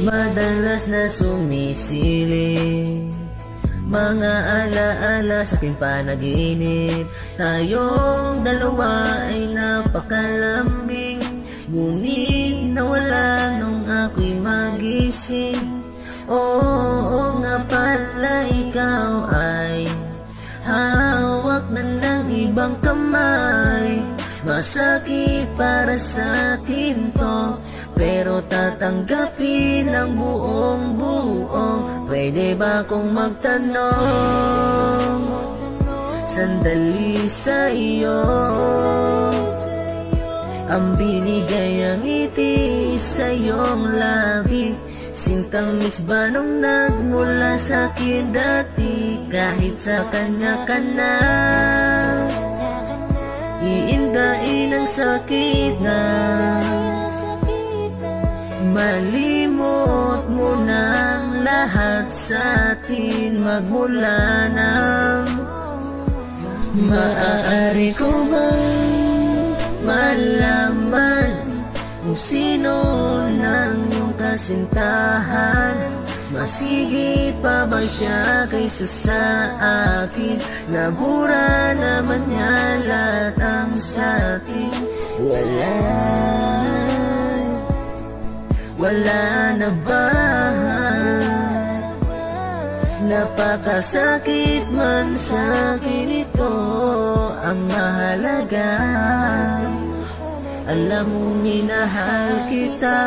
Madalas na sumisilip mga alaala sa aking panaginip. Tayong dalawa ay napakalambing, ngunit nawala nung ako'y magising. Oo nga pala, ikaw ay hawak na ng ibang kamay. Masakit para sa akin to, pero tatanggapin ang buong buo. Pwede ba kong magtanong sandali sa iyo? Ang binigay ang ngiti sa iyong labi, singtamis ba nung nagmula sa akin dati? Kahit sa kanya ka na iindain ang sakit na malimot mo ng lahat sa atin. Magmula ng maaari ko bang malaman kung sino ng iyong kasintahan? Masigit pa ba siya kaysa sa akin? Nabura naman niya lahat ang sakin. Wala na ba? Napakasakit man sa akin ito. Ang mahalaga, alam mong minahal kita.